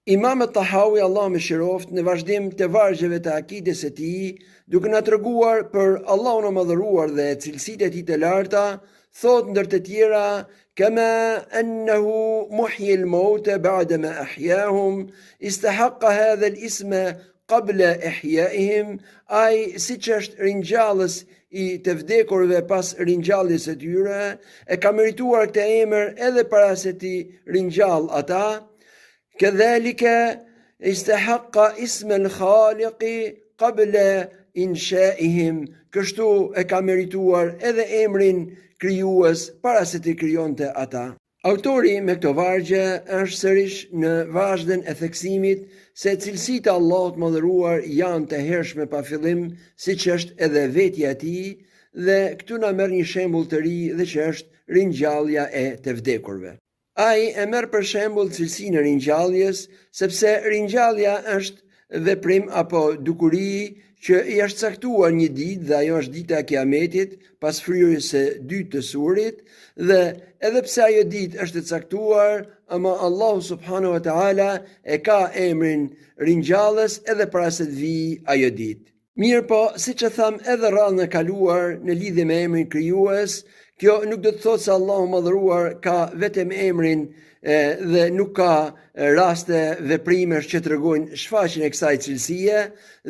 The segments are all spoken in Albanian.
Imam Tahawi, Allah më shiroft, në vazhdim të vargjeve të akides e tij, duke na treguar për Allahun e madhëruar dhe cilësitë e tij të larta, thot ndër të tjera: kama annahu muhyi al-mauta ba'da ma ahyahum, istahaqqa hadha al-isma qabla ihyaihim, ai siç është ringjallës i të vdekurve pas ringjalljes së tyre, e ka merituar këtë emër edhe para se ti ringjall ata. كذلك استحق اسم الخالق قبل إنشائهم, kështu e ka merituar edhe emrin krijues para se të krijonte ata. Autori me këto vargje është sërish në vazhdën e theksimit se cilësitë e Allahut mëdhëruar janë të hershme pa fillim, siç është edhe vetja e tij, dhe këtu na merr një shembull të ri dhe që është ringjallja e të vdekurve. Ai e merr për shembull cilësinë e ringjalljes, sepse ringjallja është veprim apo dukuri që i është caktuar një ditë dhe ajo është dita e Kiametit, pas fryrjes së dytë të surit, dhe edhe pse ajo ditë është e caktuar, ama Allahu subhanahu wa taala e ka emrin ringjallës edhe para se të vijë ajo ditë. Mirë po, siç e tham edhe rrallën e kaluar në lidhje me emrin krijues, kjo nuk do të thotë se Allahu madhëruar ka vetëm emrin dhe nuk ka raste veprimesh që tregojnë shfaqjen e kësaj cilësie,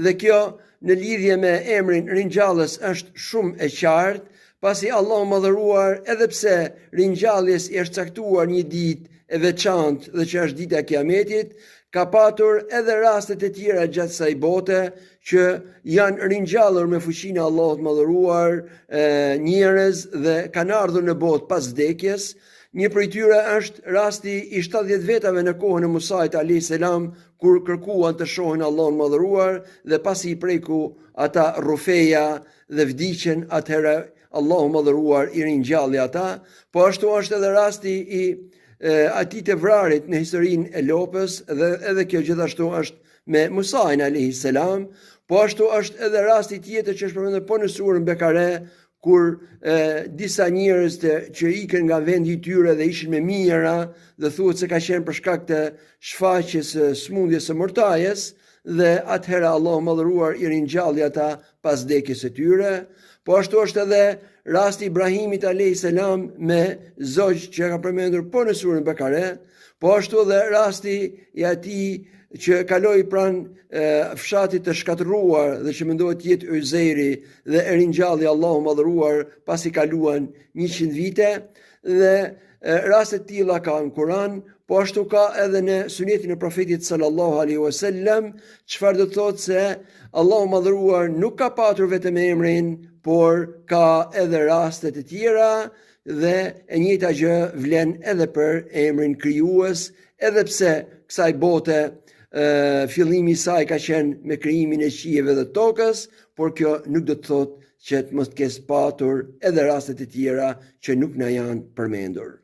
dhe kjo në lidhje me emrin ringjallës është shumë e qartë, pasi Allahu madhëruar, edhe pse ringjalljes i është caktuar një ditë e veçantë dhe që është dita e Kiametit, ka patur edhe rastet e tjera gjatë kësaj bote që janë ringjallur me fuqinë e Allahut madhëruar njerëz dhe kanë ardhur në botë pas vdekjes. Një prej tyre është rasti i 70 vetave në kohën e Musait alayhis salam, kur kërkuan të shohin Allahun madhëruar dhe pasi i preku ata rrufeja dhe vdiqën, atëherë Allahu madhëruar i ringjalli ata. Po ashtu është edhe rasti i atij të vrarit në historinë e Lopës, dhe edhe kjo gjithashtu është me Musain alayhis salam. Po ashtu është edhe rasti tjetër që është përmendur po në surën Bekare, kur disa njerëz që ikën nga vendi i tyre dhe ishin me mijëra, dhe thuhet se ka qenë për shkak të shfaqjes së smundjes së mortajes, dhe atëherë Allahu madhëruar i ringjalli ata pas vdekjes së tyre. Po ashtu është edhe rasti Ibrahimit alayhis salam me zogj që ka përmendur po në surën Bekare. Po ashtu edhe rasti i atij që kaloi pranë fshatit të shkatërruar dhe që mendohet të jetë Uzejri, dhe e ringjalli Allahu madhëruar pasi kaluan 100 vite, dhe raste të tilla ka në Kur'an. Po ashtu ka edhe në sunetin e profetit sallallahu alaihi wasallam, çfarë do të thotë se Allahu madhëruar nuk ka patur vetëm emrin, por ka edhe raste të tjera, dhe e njëjta gjë vlen edhe për emrin krijues, edhe pse kësaj bote fillimi i saj ka qenë me krijimin e qiejve dhe tokës, por kjo nuk do të thotë që të mos kesh patur edhe raste të tjera që nuk na janë përmendur.